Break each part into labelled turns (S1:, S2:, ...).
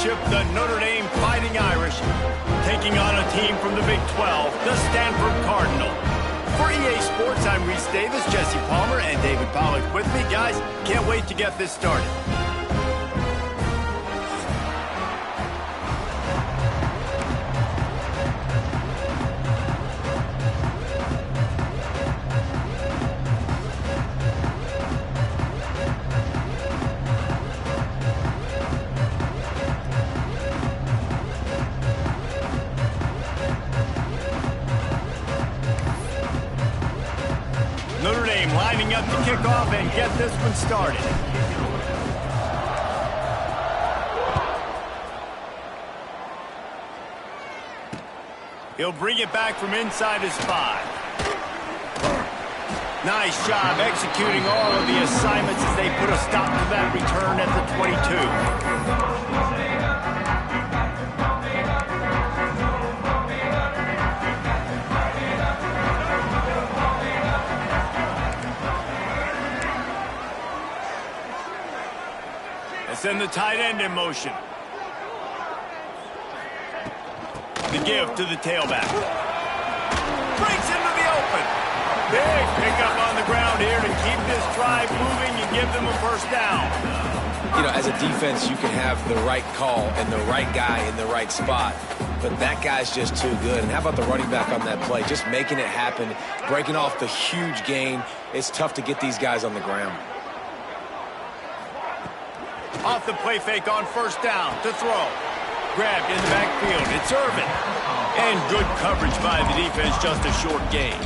S1: championship, the Notre Dame Fighting Irish taking on a team from the Big 12, the Stanford Cardinal. For EA Sports, I'm Reese Davis, Jesse Palmer, and David Pollack with me. Guys, can't wait to get this started. Notre Dame lining up to kick off and get this one started. He'll bring it back from inside his 5. Nice job executing all of the assignments as they put a stop to that return at the 22. Send the tight end in motion. The give to the tailback. Breaks into the open. Big pickup on the ground here to keep this drive moving and give them a first down.
S2: You know, as a defense, you can have the right call and the right guy in the right spot. But that guy's just too good. And how about the running back on that play? Just making it happen, breaking off the huge gain. It's tough to get these guys on the ground.
S1: Off the play fake on first down to throw. Grabbed in the backfield. It's Irvin. And good coverage by the defense, just a short gain.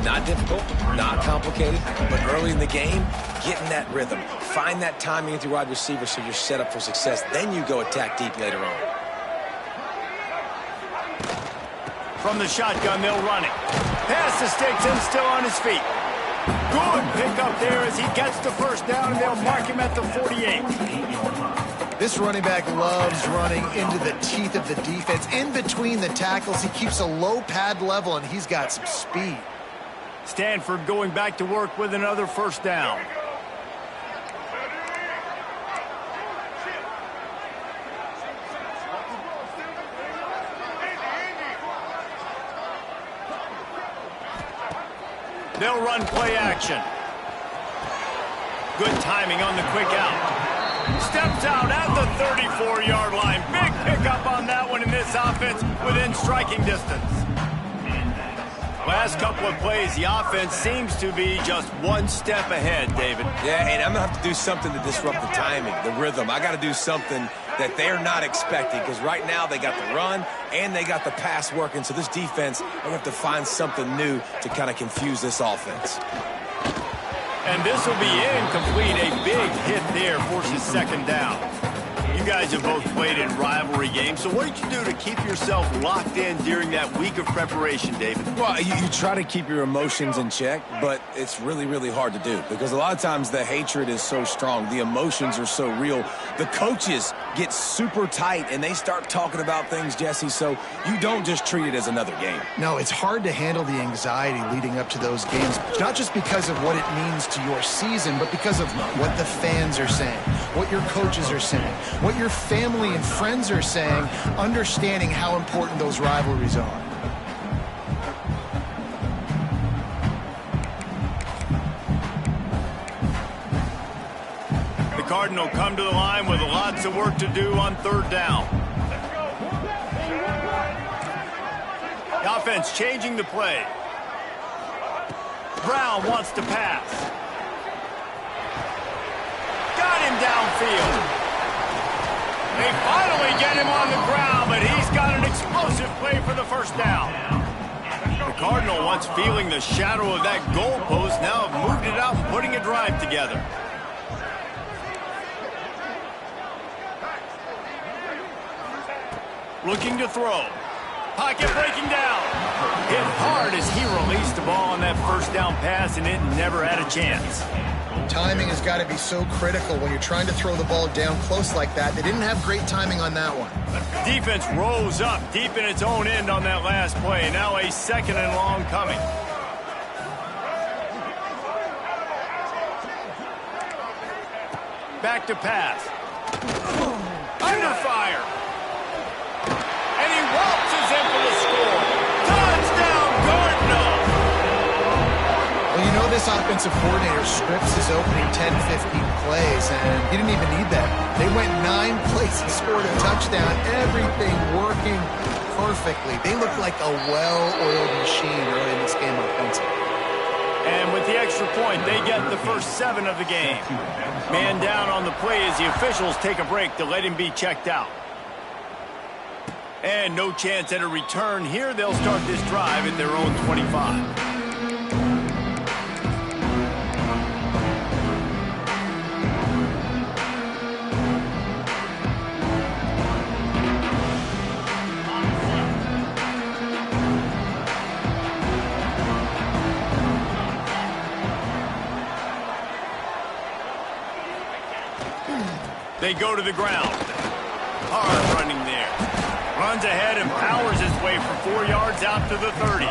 S2: Not difficult, not complicated, but early in the game, getting that rhythm. Find that timing with your wide receiver so you're set up for success. Then you go attack deep later on.
S1: From the shotgun, they'll run it. Pass to Sticks and still on his feet. Good pickup there as he gets the first down, and they'll mark him at the 48.
S3: This running back loves running into the teeth of the defense. In between the tackles, he keeps a low pad level, and he's got some speed.
S1: Stanford going back to work with another first down. They'll run play action. Good timing on the quick out. Steps out at the 34-yard line. Big pickup on that one in this offense within striking distance. Last couple of plays, the offense seems to be just one step ahead, David.
S2: Yeah, and I'm going to have to do something to disrupt the timing, the rhythm. I got to do something that they're not expecting, because right now they got the run and they got the pass working. So this defense, I'm going to have to find something new to kind of confuse this offense.
S1: And this will be incomplete. A big hit there forces second down. You guys have both played in rivalry games, so what did you do to keep yourself locked in during that week of preparation, David?
S2: Well, you try to keep your emotions in check, but it's really, really hard to do because a lot of times the hatred is so strong. The emotions are so real. The coaches get super tight, and they start talking about things, Jesse, so you don't just treat it as another game.
S3: No, it's hard to handle the anxiety leading up to those games, not just because of what it means to your season, but because of what the fans are saying, what your coaches are saying, what your family and friends are saying, understanding how important those rivalries are.
S1: The Cardinal come to the line with lots of work to do on third down. The offense changing the play. Brown wants to pass. Got him downfield. They finally get him on the ground, but he's got an explosive play for the first down. The Cardinal, once feeling the shadow of that goalpost, now have moved it out and putting a drive together. Looking to throw. Pocket breaking down. Hit hard as he released the ball on that first down pass, and it never had a chance.
S3: Timing has got to be so critical when you're trying to throw the ball down close like that. They didn't have great timing on that one.
S1: Defense rose up deep in its own end on that last play. Now a second and long coming. Back to pass. Under fire. And he waltzes in for the score. Touchdown, Cardinal.
S3: Well, you know this offensive coordinator scripts his opening 10, 15 plays, and he didn't even need that. They went 9 plays and scored a touchdown. Everything working perfectly. They looked like a well-oiled machine early in this game offensively.
S1: And with the extra point, they get the first 7 of the game. Man down on the play as the officials take a break to let him be checked out. And no chance at a return here. They'll start this drive at their own 25. They go to the ground. Hard running there. Runs ahead and powers his way for 4 yards out to the 30.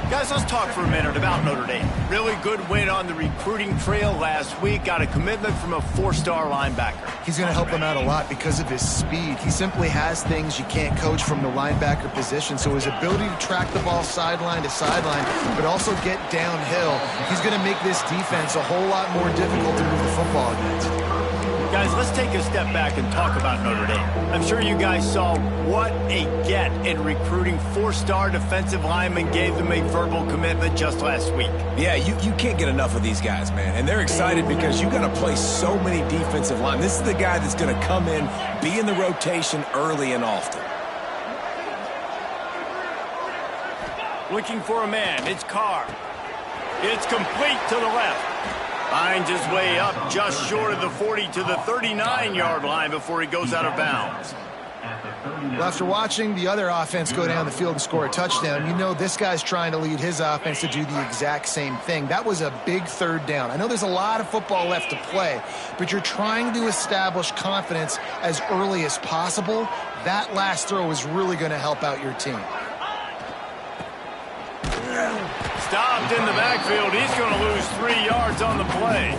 S1: Guys, let's talk for a minute about Notre Dame. Really good win on the recruiting trail last week. Got a commitment from a 4-star linebacker.
S3: He's going to help him out a lot because of his speed. He simply has things you can't coach from the linebacker position. So his ability to track the ball sideline to sideline, but also get downhill, he's going to make this defense a whole lot more difficult to move the football against.
S1: Guys, let's take a step back and talk about Notre Dame. I'm sure you guys saw what a get in recruiting 4-star defensive linemen gave them a verbal commitment just last week.
S2: Yeah, you can't get enough of these guys, man. And they're excited because you got to play so many defensive line. This is the guy that's going to come in, be in the rotation early and often.
S1: Looking for a man. It's Carr. It's complete to the left. Finds his way up just short of the 40 to the 39-yard line before he goes out of bounds.
S3: Well, after watching the other offense go down the field and score a touchdown, you know this guy's trying to lead his offense to do the exact same thing. That was a big 3rd down. I know there's a lot of football left to play, but you're trying to establish confidence as early as possible. That last throw is really going to help out your team.
S1: Stopped in the backfield. He's going to lose 3 yards on the play.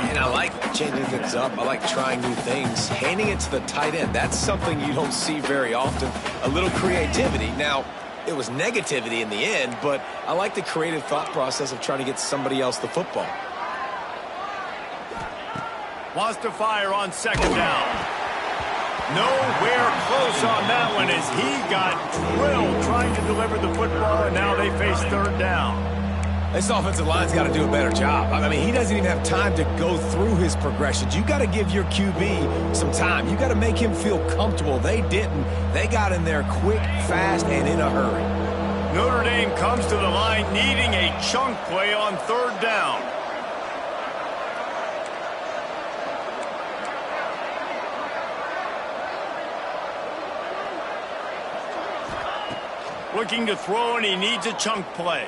S2: And I like changing things up. I like trying new things. Handing it to the tight end, that's something you don't see very often. A little creativity. Now, it was negativity in the end, but I like the creative thought process of trying to get somebody else the football.
S1: Wants to fire on 2nd down. Nowhere close on that one as he got drilled trying to deliver the football, and now they face 3rd down.
S2: This offensive line's got to do a better job. I mean, he doesn't even have time to go through his progressions. You got to give your QB some time. You got to make him feel comfortable. They didn't. They got in there quick, fast, and in a hurry.
S1: Notre Dame comes to the line needing a chunk play on 3rd down. Looking to throw, and he needs a chunk play.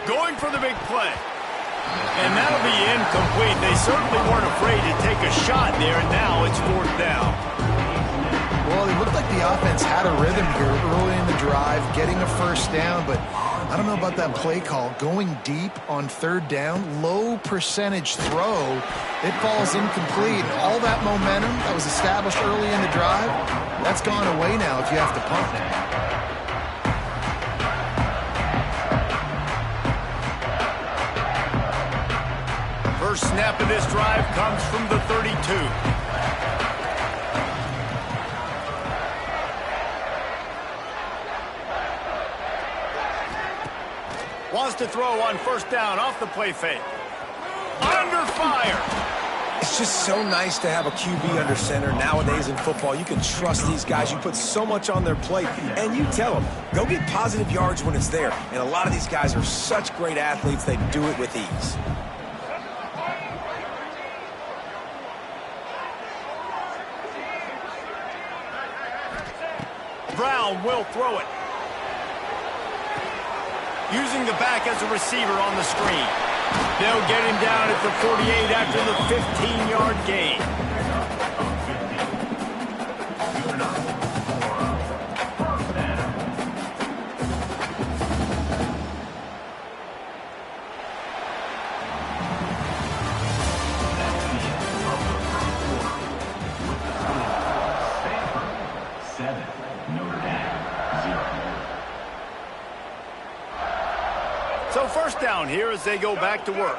S1: Going for the big play. And that'll be incomplete. They certainly weren't afraid to take a shot there, and now it's 4th down.
S3: Well, it looked like the offense had a rhythm here early in the drive, getting a 1st down, but I don't know about that play call. Going deep on 3rd down, low percentage throw, it falls incomplete. All that momentum that was established early in the drive, that's gone away now if you have to punt.
S1: First snap of this drive comes from the 32. Wants to throw on 1st down off the play fake. Under fire.
S2: It's just so nice to have a QB under center nowadays in football. You can trust these guys. You put so much on their plate, and you tell them, go get positive yards when it's there. And a lot of these guys are such great athletes, they do it with ease.
S1: Brown will throw it. Using the back as a receiver on the screen. They'll get him down at the 48 after the 15-yard gain. down here as they go back to work.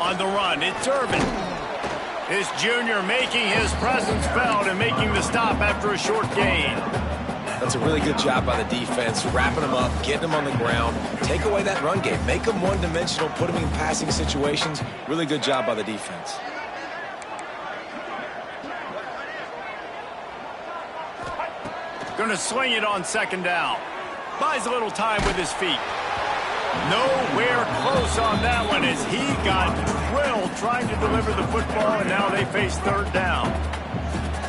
S1: On the run, it's Urban. This junior making his presence felt and making the stop after a short gain.
S2: That's a really good job by the defense, wrapping them up, getting them on the ground, take away that run game, make them one-dimensional, put them in passing situations. Really good job by the defense.
S1: Going to swing it on second down. Buys a little time with his feet. Nowhere close on that one as he got drilled trying to deliver the football, and now they face third down.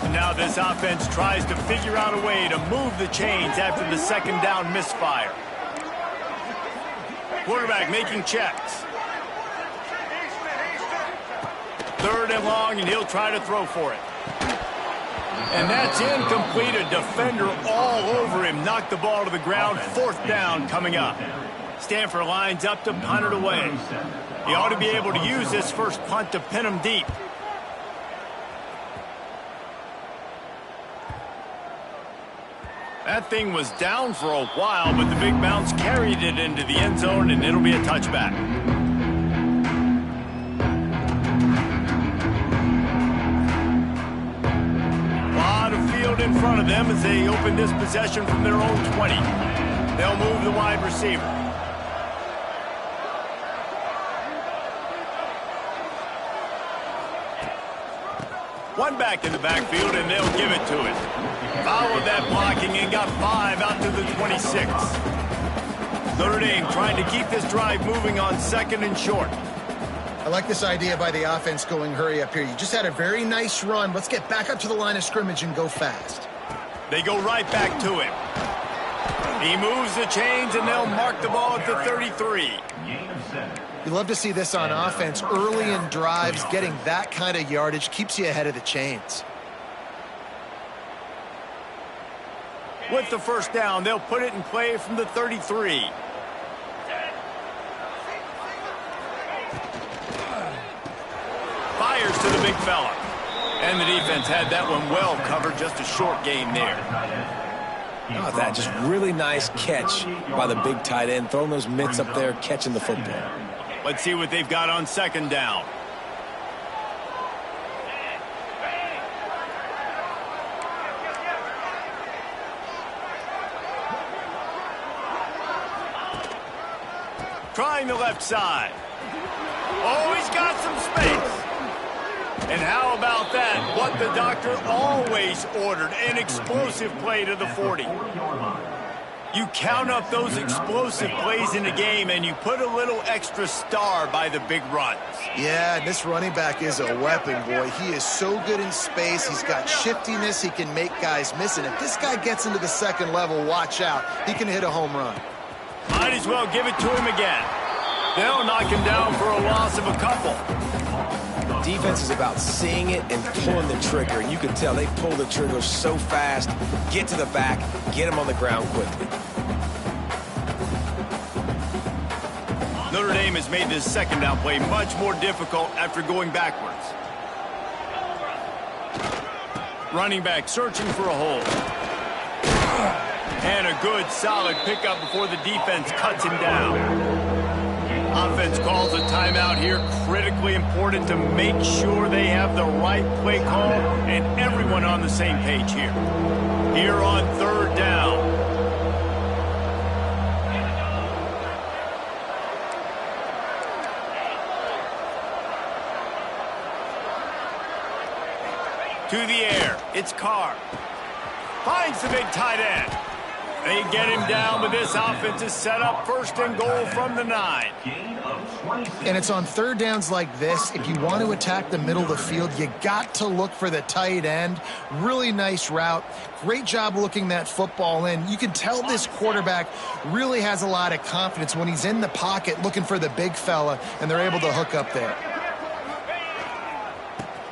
S1: And now this offense tries to figure out a way to move the chains after the second down misfire. Quarterback making checks. Third and long, and he'll try to throw for it. And that's incomplete. A defender all over him. Knocked the ball to the ground. Fourth down coming up. Stanford lines up to punt it away. He ought to be able to use this first punt to pin him deep. That thing was down for a while, but the big bounce carried it into the end zone, and it'll be a touchback. A lot of field in front of them as they open this possession from their own 20. They'll move the wide receiver. One back in the backfield, and they'll give it to him. Followed that blocking and got 5 out to the 26. Notre Dame trying to keep this drive moving on second and short.
S3: I like this idea by the offense going hurry up here. You just had a very nice run. Let's get back up to the line of scrimmage and go fast.
S1: They go right back to him. He moves the chains, and they'll mark the ball at the 33.
S3: You love to see this on offense. Early in drives, getting that kind of yardage keeps you ahead of the chains.
S1: With the first down, they'll put it in play from the 33. Fires to the big fella. And the defense had that one well covered, just a short gain there.
S2: Oh, that just really nice catch by the big tight end, throwing those mitts up there, catching the football.
S1: Let's see what they've got on second down. Trying the left side. Oh, he's got some space. And how about that? What the doctor always ordered, an explosive play to the 40. You count up those explosive plays in the game, and you put a little extra star by the big runs.
S3: Yeah, this running back is a weapon, boy. He is so good in space. He's got shiftiness. He can make guys miss. And if this guy gets into the second level, watch out. He can hit a home run.
S1: Might as well give it to him again. They'll knock him down for a loss of a couple.
S2: Defense is about seeing it and pulling the trigger. And you can tell they pull the trigger so fast, get to the back, get him on the ground quickly.
S1: Notre Dame has made this second down play much more difficult after going backwards. Running back searching for a hole. And a good solid pickup before the defense cuts him down. Offense calls a timeout here. Critically important to make sure they have the right play call and everyone on the same page here. Here on third down. To the air. It's Carr. Finds the big tight end. They get him down, but this offense is set up first and goal from the 9.
S3: And it's on third downs like this. If you want to attack the middle of the field, you got to look for the tight end. Really nice route. Great job looking that football in. You can tell this quarterback really has a lot of confidence when he's in the pocket looking for the big fella, and they're able to hook up there.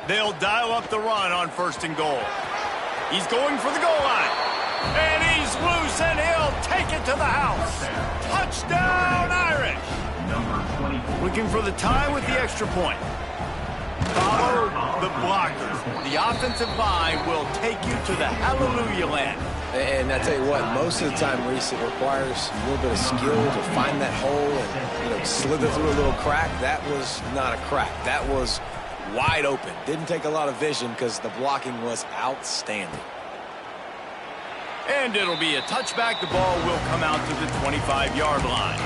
S1: They'll dial up the run on first and goal. He's going for the goal line. And he's loose, and he'll take it to the house. Touchdown, Irish. Looking for the tie with the extra point. Follow the blockers. The offensive line will take you to the hallelujah land.
S2: And I tell you what, most of the time, Reese, it requires a little bit of skill to find that hole and, slither through a little crack. That was not a crack. That was wide open. Didn't take a lot of vision because the blocking was outstanding.
S1: And it'll be a touchback. The ball will come out to the 25-yard line.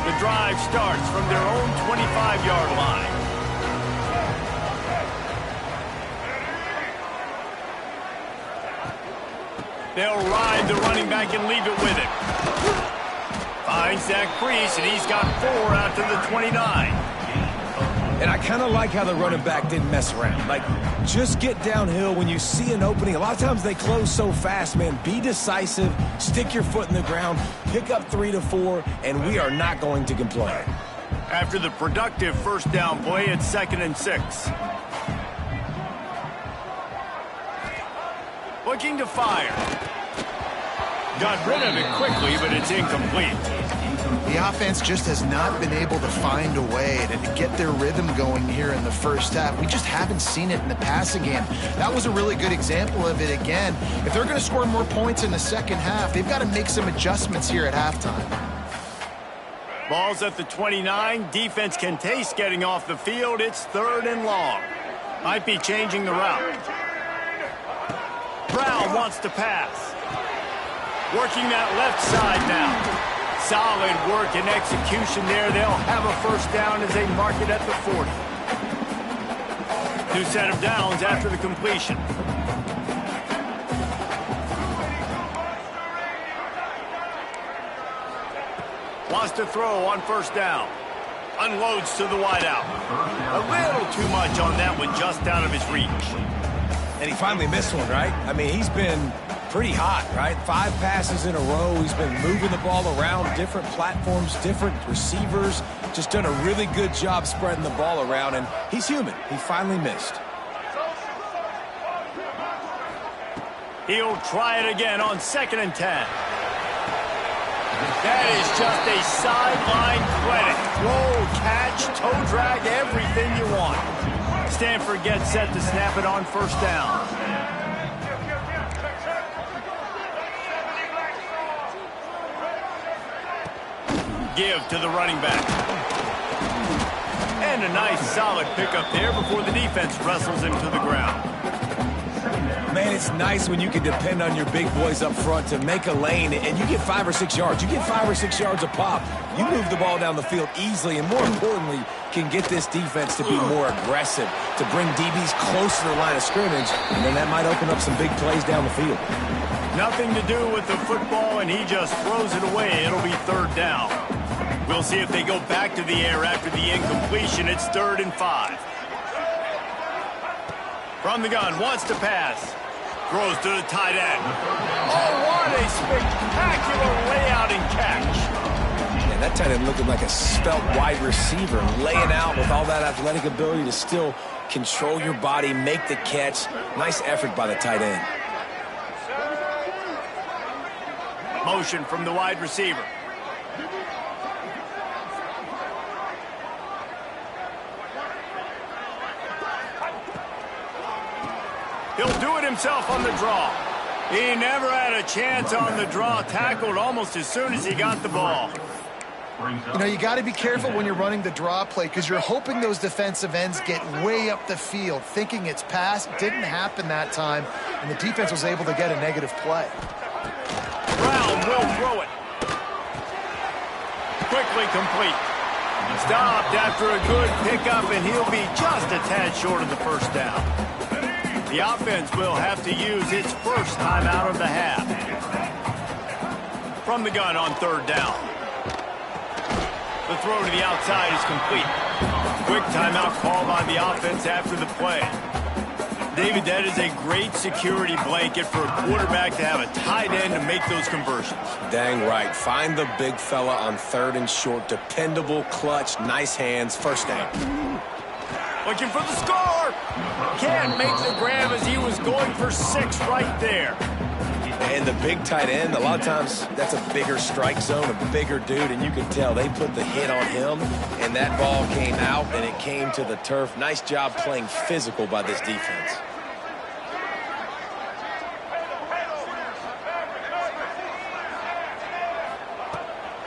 S1: The drive starts from their own 25-yard line. They'll ride the running back and leave it with it. Finds that crease, and he's got 4 out to the 29.
S2: And I kind of like how the running back didn't mess around. Like, just get downhill when you see an opening. A lot of times they close so fast, man. Be decisive, stick your foot in the ground, pick up 3 to 4, and we are not going to complain.
S1: After the productive first down play, it's 2nd and 6. Looking to fire. Got rid of it quickly, but it's incomplete.
S3: The offense just has not been able to find a way to get their rhythm going here in the first half. We just haven't seen it in the passing game. That was a really good example of it again. If they're going to score more points in the second half, they've got to make some adjustments here at halftime.
S1: Ball's at the 29. Defense can taste getting off the field. It's 3rd and long. Might be changing the route. Brown wants to pass. Working that left side now. Solid work and execution there. They'll have a first down as they mark it at the 40. New set of downs after the completion. Wants to throw on first down. Unloads to the wideout. A little too much on that one, just out of his reach.
S2: And he finally missed one, right? I mean, he's been pretty hot, right? 5 passes in a row. He's been moving the ball around different platforms, different receivers. Just done a really good job spreading the ball around, and he's human. He finally missed.
S1: He'll try it again on 2nd and 10. That is just a sideline credit. Throw, catch, toe drag, everything you want. Stanford gets set to snap it on first down. Give to the running back. And a nice solid pickup there before the defense wrestles him to the ground.
S2: Man, it's nice when you can depend on your big boys up front to make a lane, and you get 5 or 6 yards. You get 5 or 6 yards a pop. You move the ball down the field easily, and more importantly, can get this defense to be more aggressive, to bring DBs close to the line of scrimmage, and then that might open up some big plays down the field.
S1: Nothing to do with the football, and he just throws it away. It'll be 3rd down. We'll see if they go back to the air after the incompletion. It's 3rd and 5. From the gun, wants to pass. Throws to the tight end. Oh, what a spectacular layout and catch.
S2: And that tight end looking like a spelt wide receiver, laying out with all that athletic ability to still control your body, make the catch. Nice effort by the tight end.
S1: Motion from the wide receiver. He'll do it himself on the draw. He never had a chance on the draw. Tackled almost as soon as he got the ball.
S3: You know, you got to be careful when you're running the draw play because you're hoping those defensive ends get way up the field, thinking it's pass. Didn't happen that time, and the defense was able to get a negative play.
S1: Brown will throw it. Quickly complete. Stopped after a good pickup, and he'll be just a tad short of the first down. The offense will have to use its first timeout of the half. From the gun on 3rd down. The throw to the outside is complete. Quick timeout called on the offense after the play. David, that is a great security blanket for a quarterback to have a tight end to make those conversions.
S2: Dang right. Find the big fella on 3rd and short. Dependable, clutch, nice hands, first down.
S1: Looking for the score. Can't make the grab as he was going for 6 right there.
S2: And the big tight end, a lot of times that's a bigger strike zone, a bigger dude, and you can tell they put the hit on him, and that ball came out, and it came to the turf. Nice job playing physical by this defense.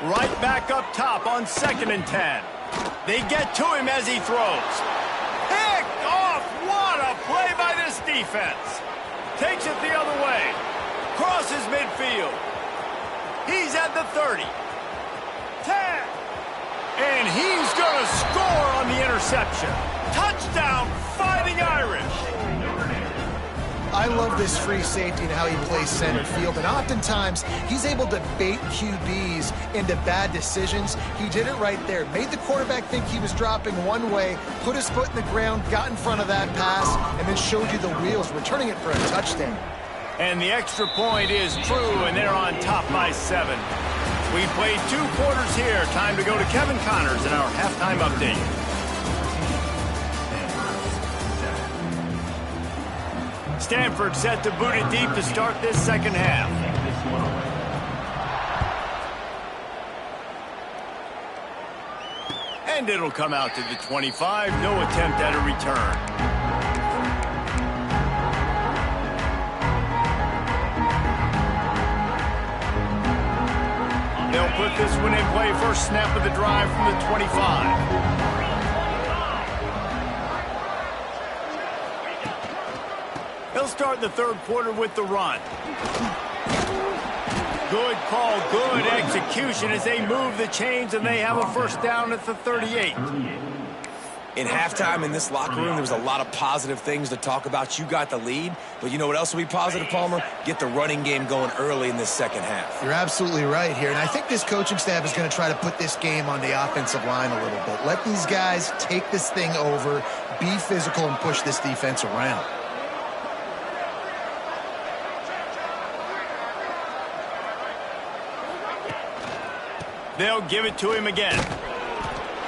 S1: Right back up top on 2nd and 10. They get to him as he throws. Picked off! What a play by this defense. Takes it the other way. Crosses midfield. He's at the 30. 10. And he's going to score on the interception. Touchdown, Fighting Irish.
S3: I love this free safety and how he plays center field, and oftentimes he's able to bait QBs into bad decisions. He did it right there. Made the quarterback think he was dropping one way, put his foot in the ground, got in front of that pass, and then showed you the wheels, returning it for a touchdown.
S1: And the extra point is true, and they're on top by 7. We played 2 quarters here. Time to go to Kevin Connors in our halftime update. Stanford set to boot it deep to start this second half. And it'll come out to the 25. No attempt at a return. They'll put this one in play first snap of the drive from the 25. They'll start the 3rd quarter with the run. Good call, good execution as they move the chains, and they have a first down at the 38.
S2: In halftime in this locker room, there was a lot of positive things to talk about. You got the lead, but you know what else will be positive, Palmer? Get the running game going early in this second half.
S3: You're absolutely right here, and I think this coaching staff is going to try to put this game on the offensive line a little bit. Let these guys take this thing over, be physical, and push this defense around.
S1: They'll give it to him again.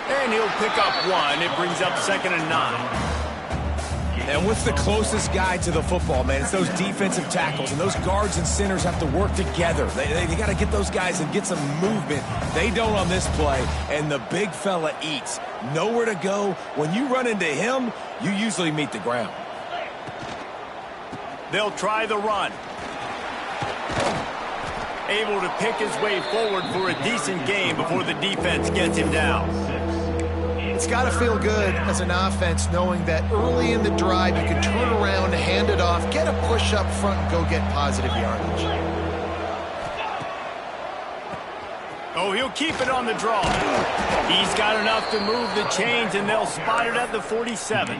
S1: And he'll pick up 1. It brings up 2nd and 9.
S2: And what's the closest guy to the football, man? It's those defensive tackles, and those guards and centers have to work together. They got to get those guys and get some movement. They don't on this play, and the big fella eats. Nowhere to go. When you run into him, you usually meet the ground.
S1: They'll try the run. Able to pick his way forward for a decent game before the defense gets him down.
S3: It's got to feel good as an offense knowing that early in the drive you can turn around, hand it off, get a push up front, and go get positive yardage.
S1: Oh, he'll keep it on the draw. He's got enough to move the chains, and they'll spot it at the 47.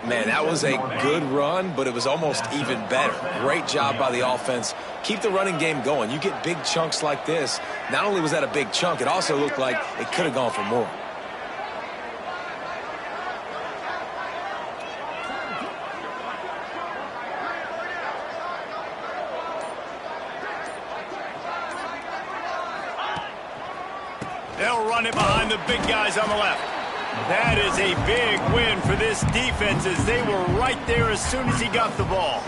S2: Man, that was a good run, but it was almost even better. Great job by the offense. Keep the running game going. You get big chunks like this. Not only was that a big chunk, it also looked like it could have gone for more.
S1: They'll run it behind the big guys on the left. That is a big win for this defense as they were right there as soon as he got the ball.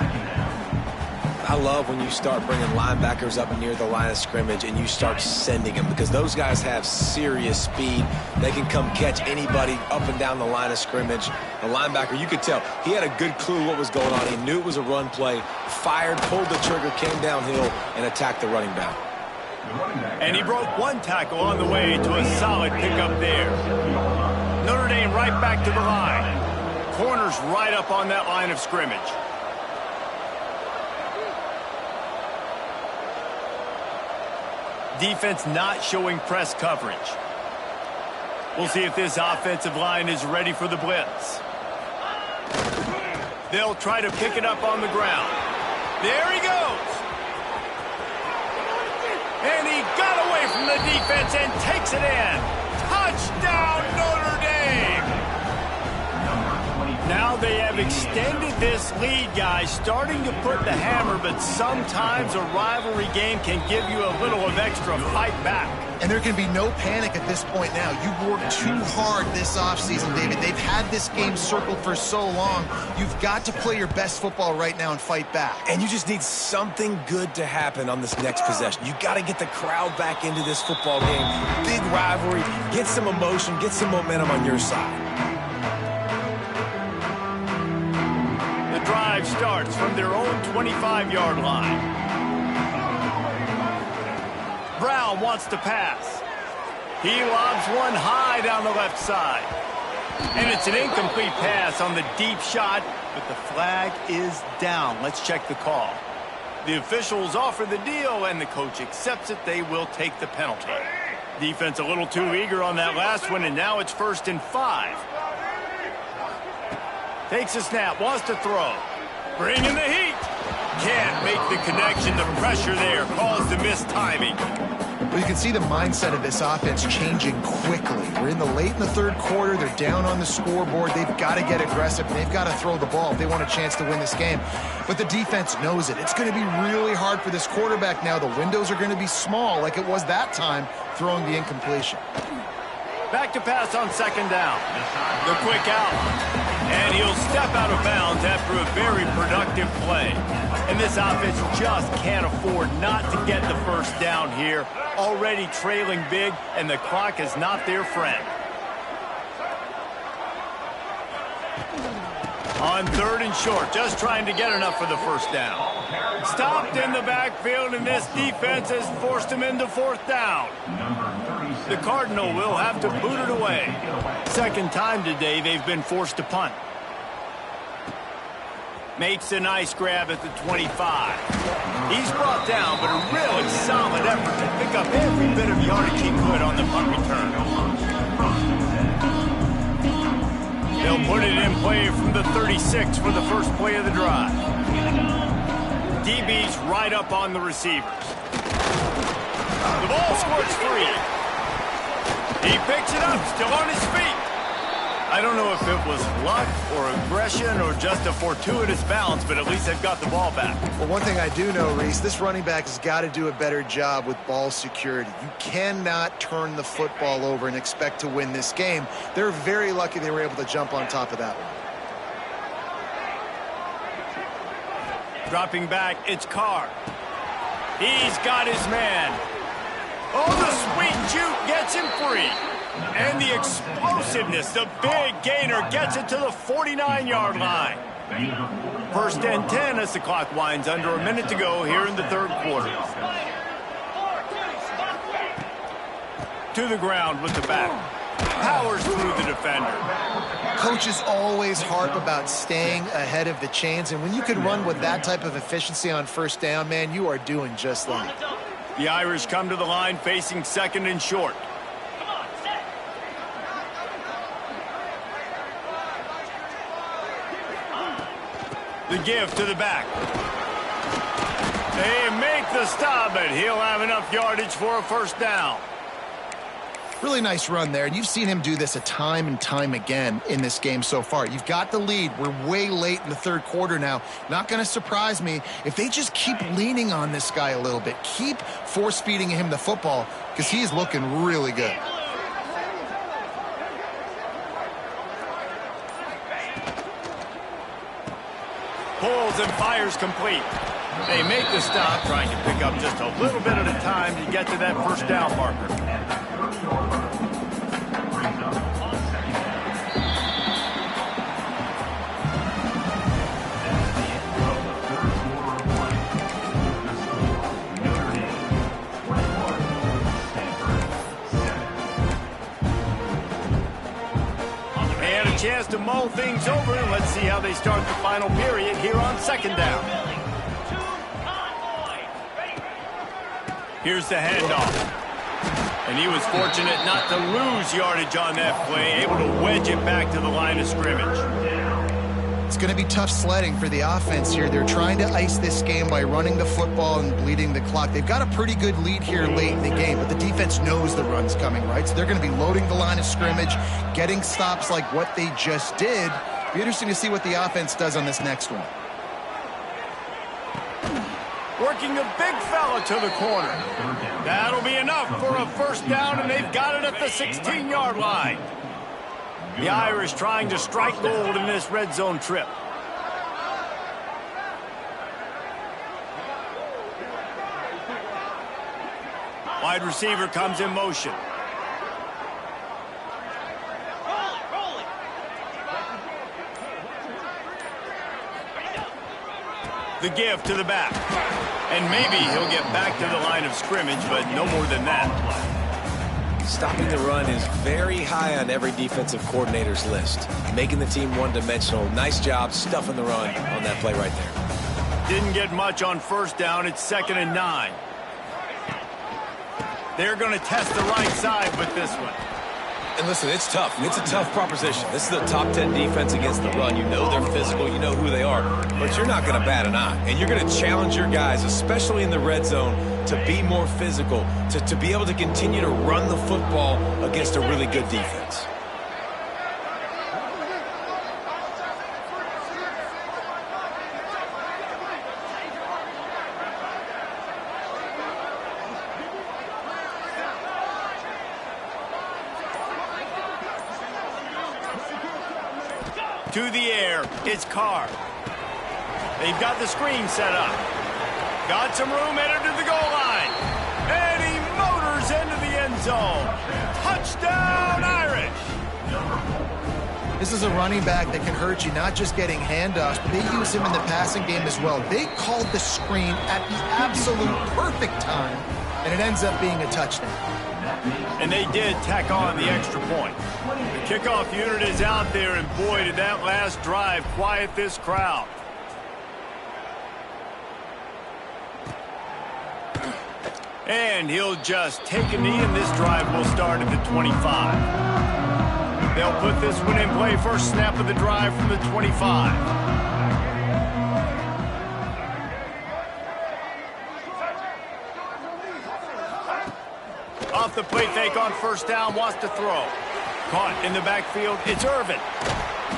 S2: I love when you start bringing linebackers up near the line of scrimmage and you start sending them because those guys have serious speed. They can come catch anybody up and down the line of scrimmage. The linebacker, you could tell, he had a good clue what was going on. He knew it was a run play, fired, pulled the trigger, came downhill, and attacked the running back.
S1: And he broke 1 tackle on the way to a solid pickup there. Notre Dame right back to the line. Corners right up on that line of scrimmage. Defense not showing press coverage. We'll see if this offensive line is ready for the blitz. They'll try to pick it up on the ground. There he goes. And he got away from the defense and takes it in. Touchdown, Notre Dame! Now they have extended this lead, guys, starting to put the hammer, but sometimes a rivalry game can give you a little of extra fight back.
S3: And there can be no panic at this point now. You've worked too hard this offseason, David. They've had this game circled for so long. You've got to play your best football right now and fight back.
S2: And you just need something good to happen on this next possession. You got to get the crowd back into this football game. Big rivalry. Get some emotion. Get some momentum on your side.
S1: The drive starts from their own 25-yard line. Brown wants to pass. He lobs one high down the left side. And it's an incomplete pass on the deep shot, but the flag is down. Let's check the call. The officials offer the deal, and the coach accepts it. They will take the penalty. Defense a little too eager on that last one, and now it's 1st and 5. Takes a snap, wants to throw. Bringing the heat. Can't make the connection. The pressure there caused the missed timing.
S3: Well, you can see the mindset of this offense changing quickly. We're in the third quarter. They're down on the scoreboard. They've got to get aggressive. They've got to throw the ball if they want a chance to win this game. But the defense knows it. It's going to be really hard for this quarterback now. The windows are going to be small like it was that time throwing the incompletion.
S1: Back to pass on 2nd down. The quick out. And he'll step out of bounds after a very productive play. And this offense just can't afford not to get the 1st down here. Already trailing big, and the clock is not their friend. On 3rd and short, just trying to get enough for the 1st down. Stopped in the backfield, and this defense has forced him into 4th down. The Cardinal will have to boot it away. 2nd time today they've been forced to punt. Makes a nice grab at the 25. He's brought down, but a really solid effort to pick up every bit of yardage he could on the punt return. They'll put it in play from the 36 for the first play of the drive. DB's right up on the receivers. The ball squirts free. He picks it up, still on his feet. I don't know if it was luck or aggression or just a fortuitous bounce, but at least they've got the ball back.
S3: Well, one thing I do know, Reese, this running back has got to do a better job with ball security. You cannot turn the football over and expect to win this game. They're very lucky they were able to jump on top of that one.
S1: Dropping back, it's Carr. He's got his man. Oh, the sweet juke gets him free. And the explosiveness, the big gainer gets it to the 49-yard line. 1st and 10 as the clock winds under a minute to go here in the 3rd quarter. To the ground with the back. Powers through the defender.
S3: Coaches always harp about staying ahead of the chains, and when you can run with that type of efficiency on 1st down, man, you are doing just that.
S1: The Irish come to the line facing 2nd and short. The give to the back. They make the stop, but he'll have enough yardage for a 1st down.
S3: Really nice run there, and you've seen him do this a time and time again in this game so far. You've got the lead. We're way late in the 3rd quarter now. Not going to surprise me if they just keep leaning on this guy a little bit. Keep force-feeding him the football because he's looking really good.
S1: Pulls and fires complete. They make the stop, trying to pick up just a little bit at a time to get to that 1st down marker. Chance to mull things over, and let's see how they start the final period here on 2nd down. Here's the handoff. And he was fortunate not to lose yardage on that play, able to wedge it back to the line of scrimmage.
S3: It's going to be tough sledding for the offense here. They're trying to ice this game by running the football and bleeding the clock. They've got a pretty good lead here late in the game, but the defense knows the run's coming, right? So they're going to be loading the line of scrimmage, getting stops like what they just did, Be interesting to see what the offense does on this next one.
S1: Working the big fella to the corner. That'll be enough for a first down, and they've got it at the 16-yard line. The Irish trying to strike gold in this red zone trip. Wide receiver comes in motion. The give to the back. And maybe he'll get back to the line of scrimmage, but no more than that.
S2: Stopping the run is very high on every defensive coordinator's list. Making the team one-dimensional. Nice job stuffing the run on that play right there.
S1: Didn't get much on first down. It's 2nd and 9. They're going to test the right side with this one.
S2: And listen, it's tough. It's a tough proposition. This is a top 10 defense against the run. You know they're physical. You know who they are. But you're not going to bat an eye. And you're going to challenge your guys, especially in the red zone, to be more physical, to be able to continue to run the football against a really good defense.
S1: To the air, it's Carr. They've got the screen set up. Got some room headed to the goal line. And he motors into the end zone. Touchdown, Irish!
S3: This is a running back that can hurt you, not just getting handoffs, but they use him in the passing game as well. They called the screen at the absolute perfect time, and it ends up being a touchdown.
S1: And they did tack on the extra point. The kickoff unit is out there, and boy, did that last drive quiet this crowd. And he'll just take a knee, and this drive will start at the 25. They'll put this one in play. First snap of the drive from the 25. Off the play fake on first down, wants to throw. Caught in the backfield, it's Irvin.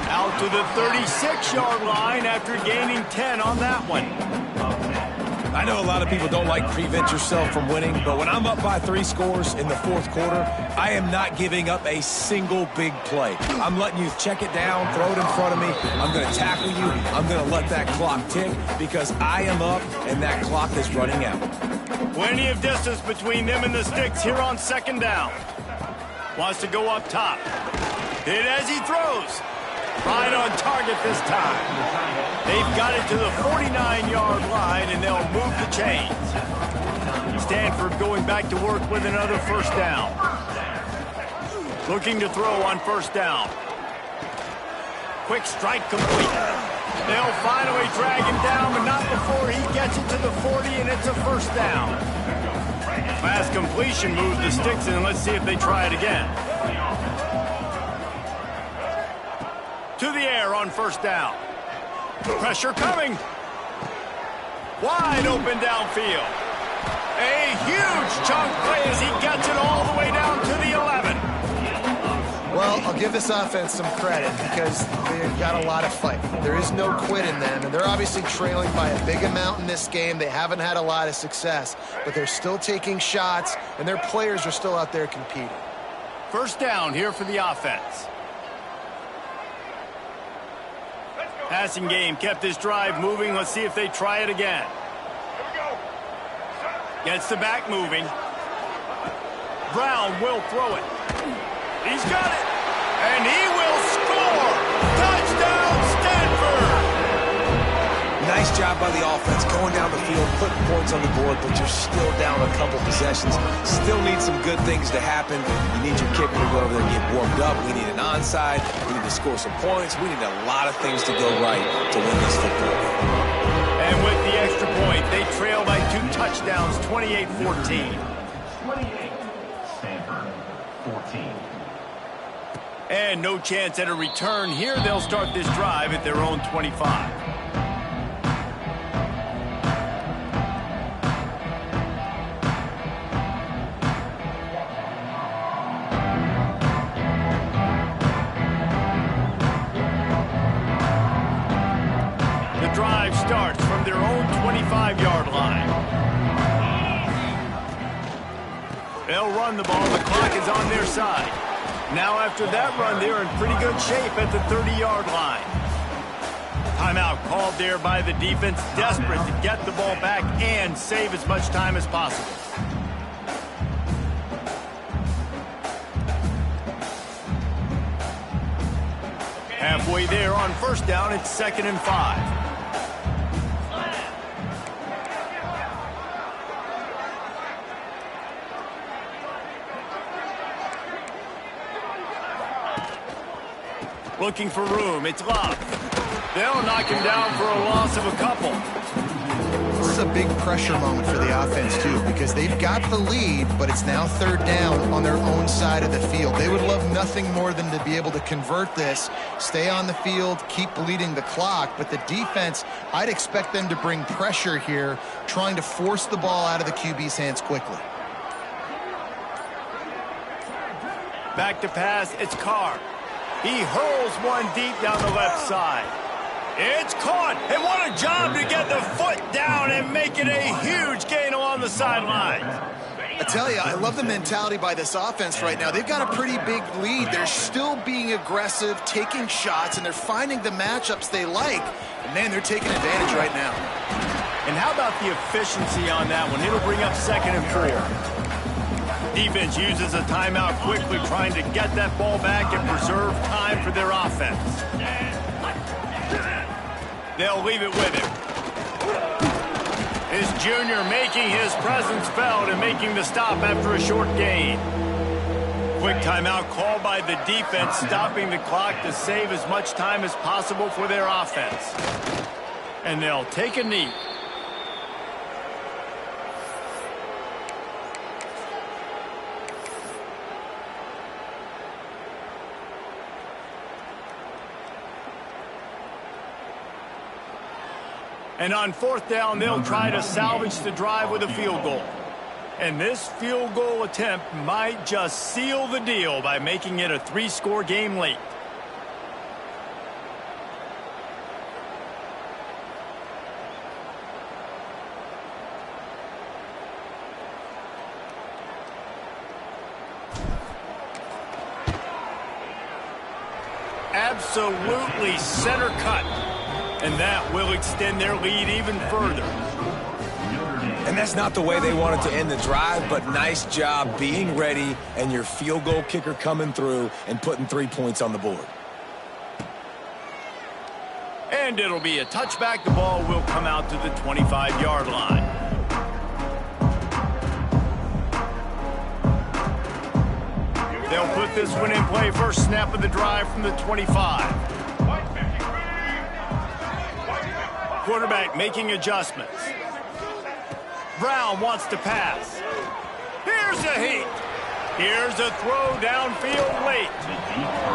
S1: Out to the 36-yard line after gaining 10 on that one.
S2: I know a lot of people don't like prevent yourself from winning, but when I'm up by 3 scores in the fourth quarter, I am not giving up a single big play. I'm letting you check it down, throw it in front of me. I'm going to tackle you. I'm going to let that clock tick because I am up and that clock is running out.
S1: Plenty of distance between them and the sticks here on second down. Wants to go up top. Hit as he throws. Right on target this time. They've got it to the 49-yard line, and they'll move the chains. Stanford going back to work with another first down. Looking to throw on first down. Quick strike complete. They'll finally drag him down, but not before he gets it to the 40, and it's a first down. Fast completion moves the sticks, and let's see if they try it again. To the air on first down. Pressure coming. Wide open downfield. A huge chunk play as he gets it all the way down to the 11.
S3: Well, I'll give this offense some credit because they've got a lot of fight. There is no quit in them, and they're obviously trailing by a big amount in this game. They haven't had a lot of success, but they're still taking shots, and their players are still out there competing.
S1: First down here for the offense. Passing game kept this drive moving. Let's see if they try it again. Gets the back moving. Brown will throw it. He's got it. And he will score. Touchdown, Stanford.
S2: Nice job by the offense going down the field, putting points on the board, but you're still down a couple possessions. Still need some good things to happen. You need your kicker to go over there and get warmed up. We need an onside. We need to score some points. We need a lot of things to go right to win this football game.
S1: And with the extra point, they trail by 2 touchdowns, 28-14.
S4: 28, Stanford, 14.
S1: And no chance at a return here. They'll start this drive at their own 25. 25-yard line. They'll run the ball. The clock is on their side. Now after that run, they're in pretty good shape at the 30-yard line. Timeout called there by the defense, desperate to get the ball back and save as much time as possible. Halfway there on first down, it's 2nd and 5. Looking for room, it's Love. They'll knock him down for a loss of a couple.
S3: This is a big pressure moment for the offense, too, because they've got the lead, but it's now 3rd down on their own side of the field. They would love nothing more than to be able to convert this, stay on the field, keep bleeding the clock, but the defense, I'd expect them to bring pressure here, trying to force the ball out of the QB's hands quickly.
S1: Back to pass, it's Carr. He hurls one deep down the left side. It's caught, and what a job to get the foot down and make it a huge gain along the sideline.
S3: I tell you, I love the mentality by this offense right now. They've got a pretty big lead. They're still being aggressive, taking shots, and they're finding the matchups they like. And, man, they're taking advantage right now.
S1: And how about the efficiency on that one? It'll bring up 2nd and 4. Defense uses a timeout quickly, trying to get that ball back and preserve time for their offense. They'll leave it with him. His junior making his presence felt and making the stop after a short gain. Quick timeout called by the defense, stopping the clock to save as much time as possible for their offense. And they'll take a knee. And on 4th down, they'll try to salvage the drive with a field goal. And this field goal attempt might just seal the deal by making it a 3-score game late. Absolutely center cut. And that will extend their lead even further.
S2: And that's not the way they wanted to end the drive, but nice job being ready and your field goal kicker coming through and putting 3 points on the board.
S1: And it'll be a touchback. The ball will come out to the 25-yard line. They'll put this one in play. First snap of the drive from the 25. Quarterback making adjustments. Brown wants to pass. Here's a heat. Here's a throw downfield late.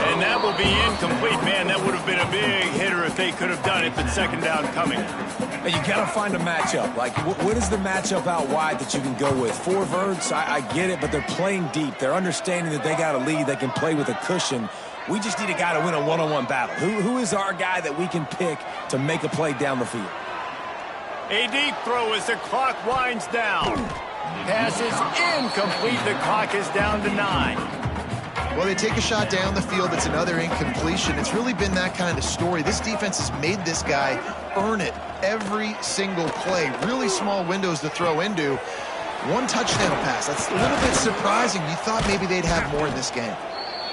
S1: And that will be incomplete. Man, that would have been a big hitter if they could have done it, but 2nd down coming.
S2: And you got to find a matchup. Like, what is the matchup out wide that you can go with? 4 verts, I get it, but they're playing deep. They're understanding that they got a lead. They can play with a cushion. We just need a guy to win a one-on-one battle. Who is our guy that we can pick to make a play down the field?
S1: A deep throw as the clock winds down. Pass is incomplete. The clock is down to 9.
S3: Well, they take a shot down the field. It's another incompletion. It's really been that kind of story. This defense has made this guy earn it every single play. Really small windows to throw into. 1 touchdown pass. That's a little bit surprising. You thought maybe they'd have more in this game.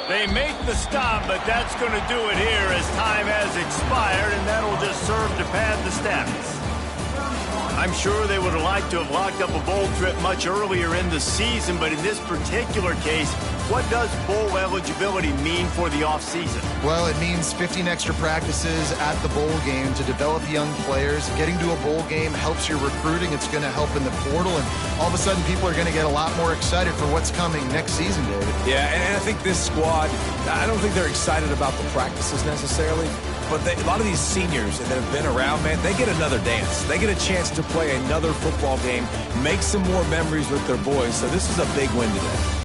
S1: They make the stop, but that's going to do it here as time has expired, and that'll just serve to pad the stats. I'm sure they would have liked to have locked up a bowl trip much earlier in the season, but in this particular case, what does bowl eligibility mean for the offseason?
S3: Well, it means 15 extra practices at the bowl game to develop young players. Getting to a bowl game helps your recruiting. It's going to help in the portal, and all of a sudden people are going to get a lot more excited for what's coming next season, David.
S2: Yeah, and I think this squad, I don't think they're excited about the practices necessarily. But a lot of these seniors that have been around, man, they get another dance. They get a chance to play another football game, make some more memories with their boys. So this is a big win today.